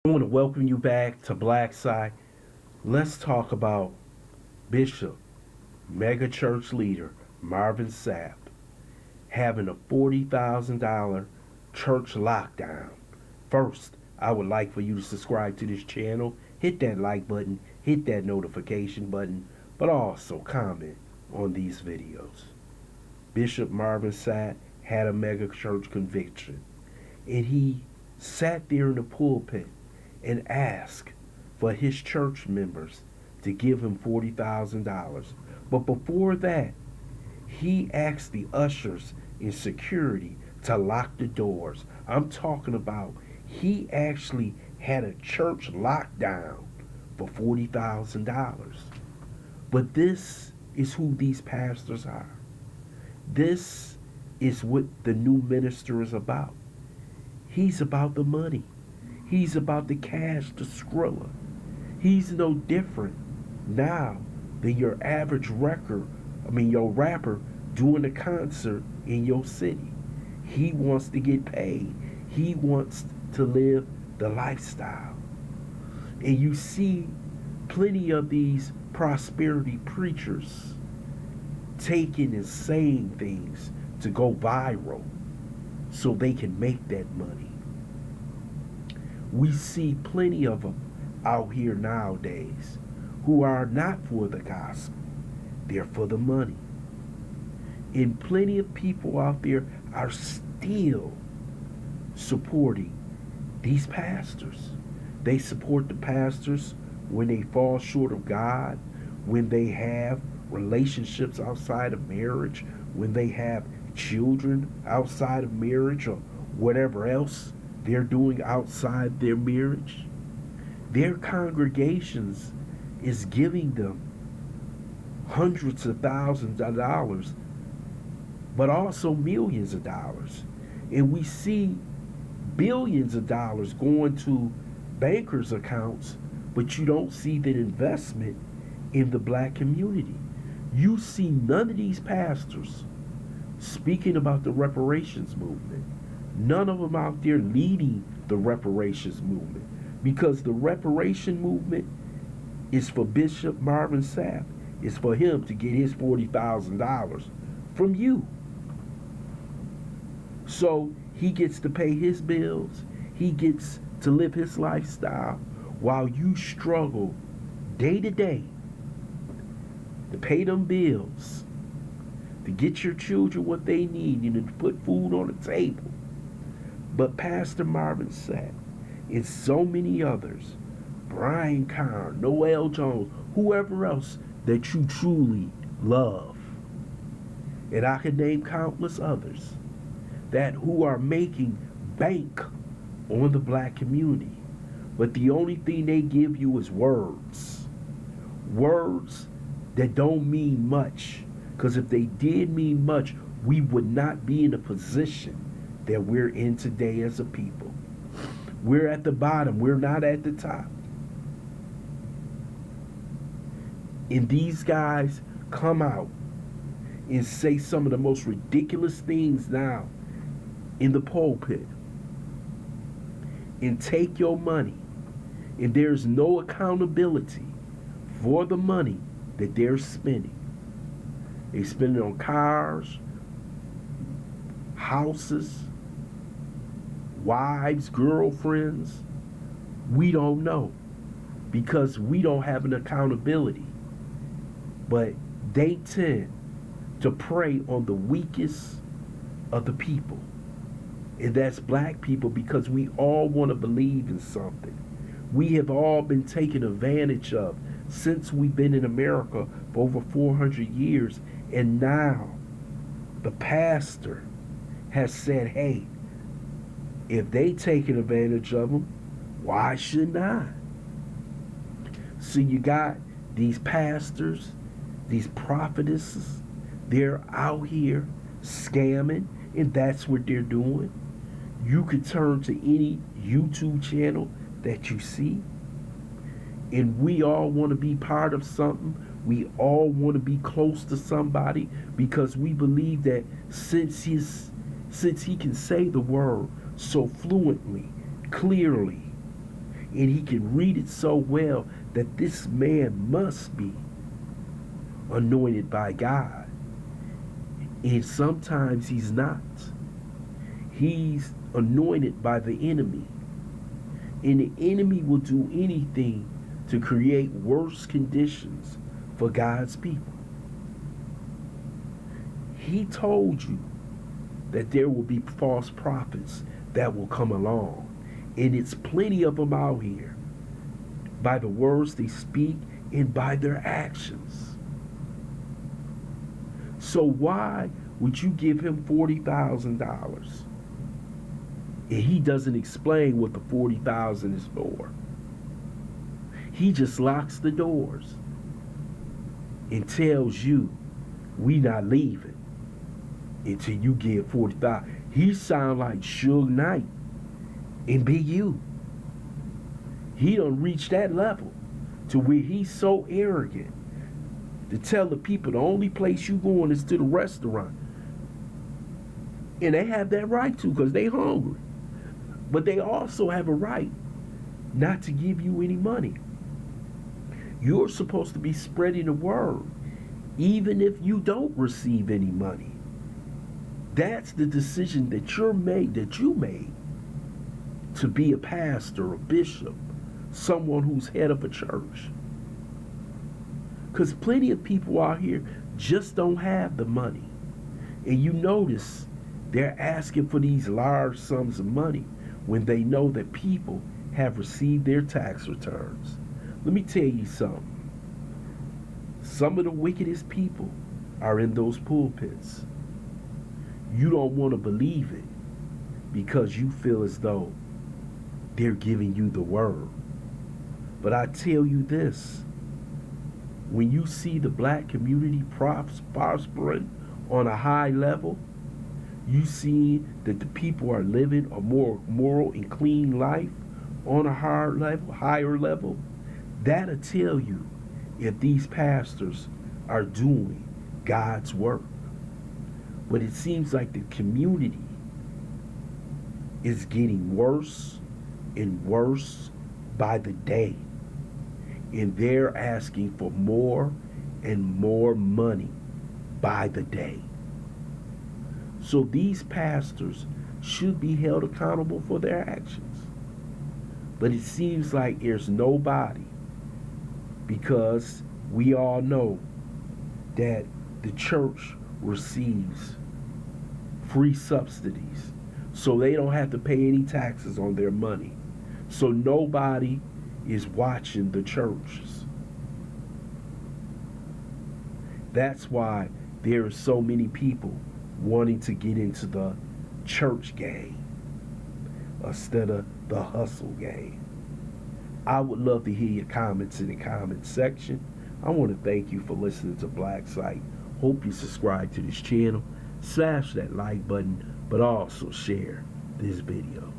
I want to welcome you back to BLACKSITE. Let's talk about Bishop, megachurch leader Marvin Sapp having a $40,000 church lockdown. First, I would like for you to subscribe to this channel, hit that like button, hit that notification button, but also comment on these videos. Bishop Marvin Sapp had a megachurch conviction, and he sat there in the pulpit and asked for his church members to give him $40,000. But before that, he asked the ushers and security to lock the doors. I'm talking about he actually had a church lockdown for $40,000. But this is who these pastors are. This is what the new minister is about. He's about the money. He's about the cash, the Skrilla. He's no different now than your average your rapper doing a concert in your city. He wants to get paid. He wants to live the lifestyle. And you see plenty of these prosperity preachers taking and saying things to go viral so they can make that money. We see plenty of them out here nowadays who are not for the gospel. They're for the money. And plenty of people out there are still supporting these pastors. They support the pastors when they fall short of God, when they have relationships outside of marriage, when they have children outside of marriage, or whatever else they're doing outside their marriage. Their congregations is giving them hundreds of thousands of dollars, but also millions of dollars. And we see billions of dollars going to bankers' accounts, but you don't see that investment in the black community. You see none of these pastors speaking about the reparations movement. None of them out there leading the reparations movement, because the reparation movement is for Bishop Marvin Sapp. It's for him to get his $40,000 from you. So he gets to pay his bills. He gets to live his lifestyle while you struggle day to day to pay them bills, to get your children what they need, and to put food on the table. But Pastor Marvin Sapp and so many others, Brian Carn, Noel Jones, whoever else that you truly love, and I could name countless others, that who are making bank on the black community. But the only thing they give you is words. Words that don't mean much. Because if they did mean much, we would not be in a position that we're in today as a people. We're at the bottom. We're not at the top. And these guys come out and say some of the most ridiculous things now in the pulpit and take your money, and there's no accountability for the money that they're spending. They spend it on cars, houses, wives, girlfriends. We don't know because we don't have an accountability. But they tend to prey on the weakest of the people. And that's black people, because we all want to believe in something. We have all been taken advantage of since we've been in America for over 400 years. And now the pastor has said, hey, if they taking advantage of them, why shouldn't I? So you got these pastors, these prophetesses, they're out here scamming, and that's what they're doing. You could turn to any YouTube channel that you see, and we all want to be part of something. We all want to be close to somebody, because we believe that since he can say the word so fluently, clearly, and he can read it so well that this man must be anointed by God. And sometimes he's not. He's anointed by the enemy. And the enemy will do anything to create worse conditions for God's people. He told you that there will be false prophets that will come along. And it's plenty of them out here, by the words they speak and by their actions. So why would you give him $40,000 and he doesn't explain what the $40,000 is for? He just locks the doors and tells you, we not leaving until you give $40,000. He sound like Suge Knight and Be You. He done reached that level to where he's so arrogant to tell the people the only place you going is to the restaurant. And they have that right to, because they hungry. But they also have a right not to give you any money. You're supposed to be spreading the word, even if you don't receive any money. That's the decision that you made to be a pastor, a bishop, someone who's head of a church. Because plenty of people out here just don't have the money. And you notice they're asking for these large sums of money when they know that people have received their tax returns. Let me tell you something. Some of the wickedest people are in those pulpits. You don't want to believe it because you feel as though they're giving you the word. But I tell you this, when you see the black community prospering on a high level, you see that the people are living a more moral and clean life on a higher level, that'll tell you if these pastors are doing God's work. But it seems like the community is getting worse and worse by the day. And they're asking for more and more money by the day. So these pastors should be held accountable for their actions. But it seems like there's nobody, because we all know that the church receives free subsidies, so they don't have to pay any taxes on their money. So nobody is watching the churches. That's why there are so many people wanting to get into the church game instead of the hustle game. I would love to hear your comments in the comments section. I want to thank you for listening to BLACKSITE. Hope you subscribe to this channel, smash that like button, but also share this video.